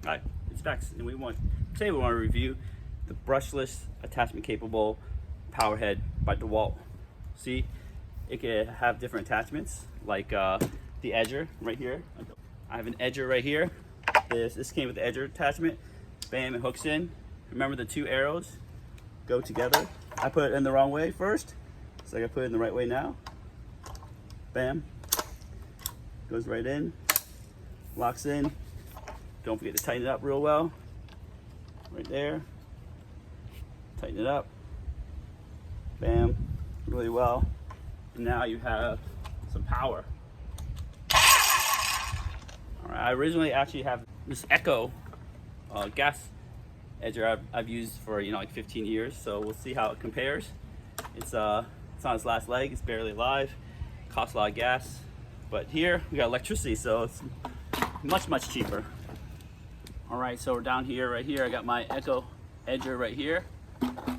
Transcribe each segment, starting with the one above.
Hi, it's Vex, and today we want to review the brushless attachment capable Powerhead by DEWALT. See, it can have different attachments like the edger right here. I have an edger right here. This came with the edger attachment. Bam, it hooks in. Remember the two arrows go together. I put it in the wrong way first, so I gotta put it in the right way now. Bam, goes right in, locks in. Don't forget to tighten it up real well. Right there. Tighten it up. Bam. Really well. And now you have some power. Alright, I originally actually have this Echo gas edger I've used for like 15 years, so we'll see how it compares. It's on its last leg, it's barely alive, costs a lot of gas. But here we got electricity, so it's much cheaper. Alright, so we're down here, right here. I got my Echo edger right here.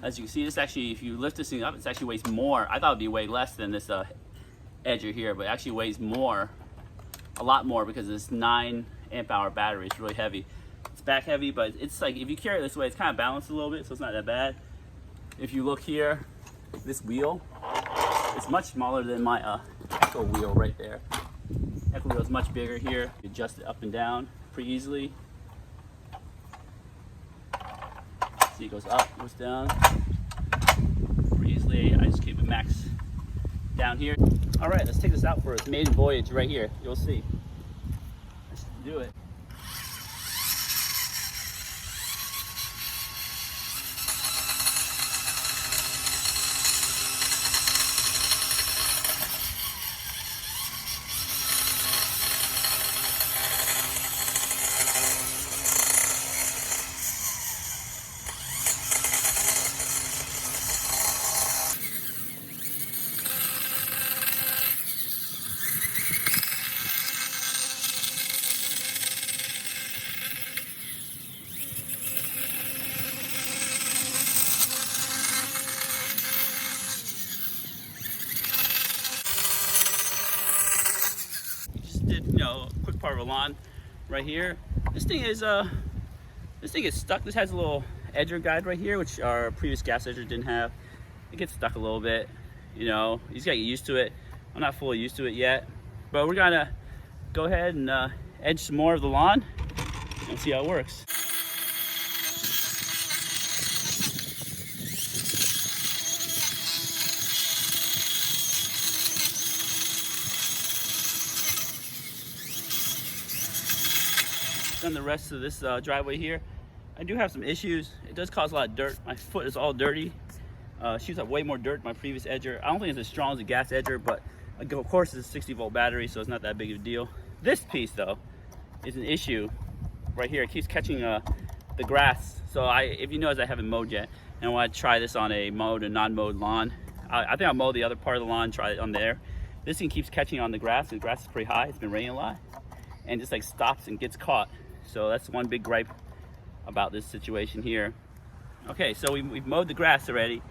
As you can see, this actually, if you lift this thing up, it actually weighs more. I thought it would be way less than this edger here, but it actually weighs more, a lot more, because this 9 amp hour battery. It's really heavy. It's back heavy, but it's like, if you carry it this way, it's kind of balanced a little bit, so it's not that bad. If you look here, this wheel, it's much smaller than my Echo wheel right there. Echo wheel is much bigger here. You adjust it up and down pretty easily. See, it goes up, goes down pretty easily. I just keep it max down here. All right, let's take this out for its maiden voyage right here. You'll see. Let's do it. Did a quick part of a lawn right here. This thing is stuck. This has a little edger guide right here, which our previous gas edger didn't have. It gets stuck a little bit, you just gotta get used to it. I'm not fully used to it yet, but we're gonna go ahead and edge some more of the lawn and see how it works. Done the rest of this driveway here. I do have some issues. It does cause a lot of dirt. My foot is all dirty. Shoots up way more dirt than my previous edger. I don't think it's as strong as a gas edger, but of course it's a 60-volt battery, so it's not that big of a deal. This piece though is an issue right here. It keeps catching the grass. So if you notice, I haven't mowed yet, and I want to try this on a mowed and non-mowed lawn. I think I'll mow the other part of the lawn, try it on there. This thing keeps catching on the grass, and the grass is pretty high. It's been raining a lot, and just like stops and gets caught. So that's one big gripe about this situation here. Okay, so we've mowed the grass already.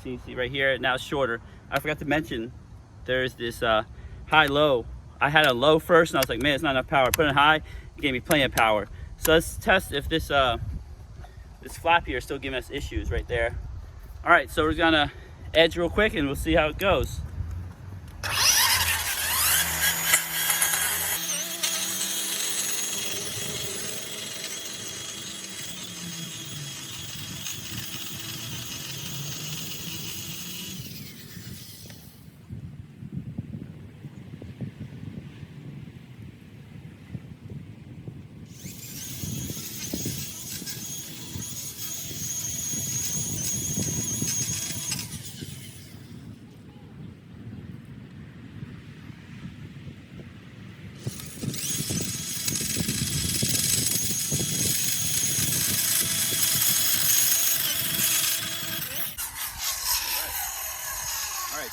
See right here, now it's shorter. I forgot to mention, there's this high-low. I had a low first, and I was like, man, it's not enough power. I put it high, it gave me plenty of power. So let's test if this flap here is still giving us issues right there. All right, so we're gonna edge real quick, and we'll see how it goes.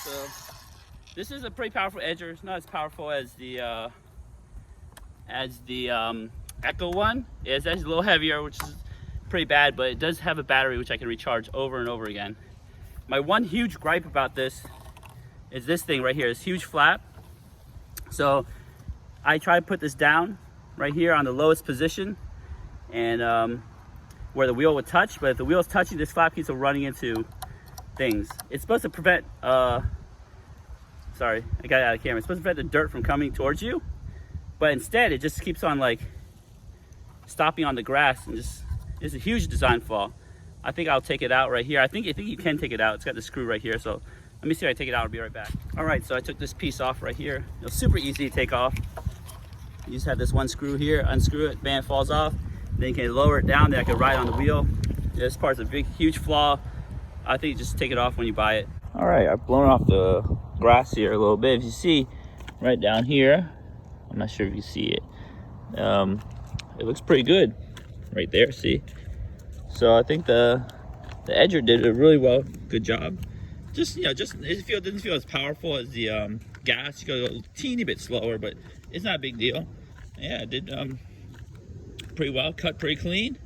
So this is a pretty powerful edger. It's not as powerful as the Echo one. It's actually a little heavier, which is pretty bad, but it does have a battery which I can recharge over and over again. My one huge gripe about this is this thing right here, this huge flap. So I try to put this down right here on the lowest position, and where the wheel would touch. But if the wheel is touching, this flap keeps on running into things. It's supposed to prevent, sorry, I got it out of camera. It's supposed to prevent the dirt from coming towards you, but instead it just keeps on like stopping on the grass, and just, it's a huge design flaw. I think I'll take it out right here. I think you can take it out. It's got the screw right here, so let me see if I take it out. I'll be right back. All right, so I took this piece off right here. It's super easy to take off. You just have this one screw here, unscrew it, bam, falls off. Then you can lower it down, then I can ride on the wheel. This part's a big, huge flaw. I think you just take it off when you buy it. All right, I've blown off the grass here a little bit. If you see right down here, I'm not sure if you see it. It looks pretty good right there, see? So I think the edger did a really good job. Just, you know, doesn't feel as powerful as the gas. You go a teeny bit slower, but it's not a big deal. Yeah, it did pretty well, cut pretty clean.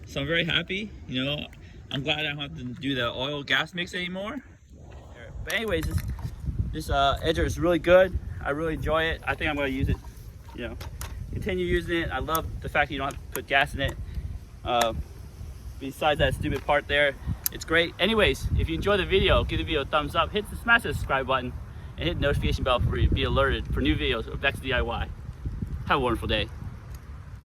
So I'm very happy. You know, I'm glad I don't have to do the oil gas mix anymore. But anyways, this edger is really good. I really enjoy it. I think I'm going to use it, you know, continue using it. I love the fact that you don't have to put gas in it. Besides that stupid part there, it's great. Anyways, if you enjoyed the video, give the video a thumbs up, smash the subscribe button, and hit the notification bell for you to be alerted for new videos of Vex DIY. Have a wonderful day.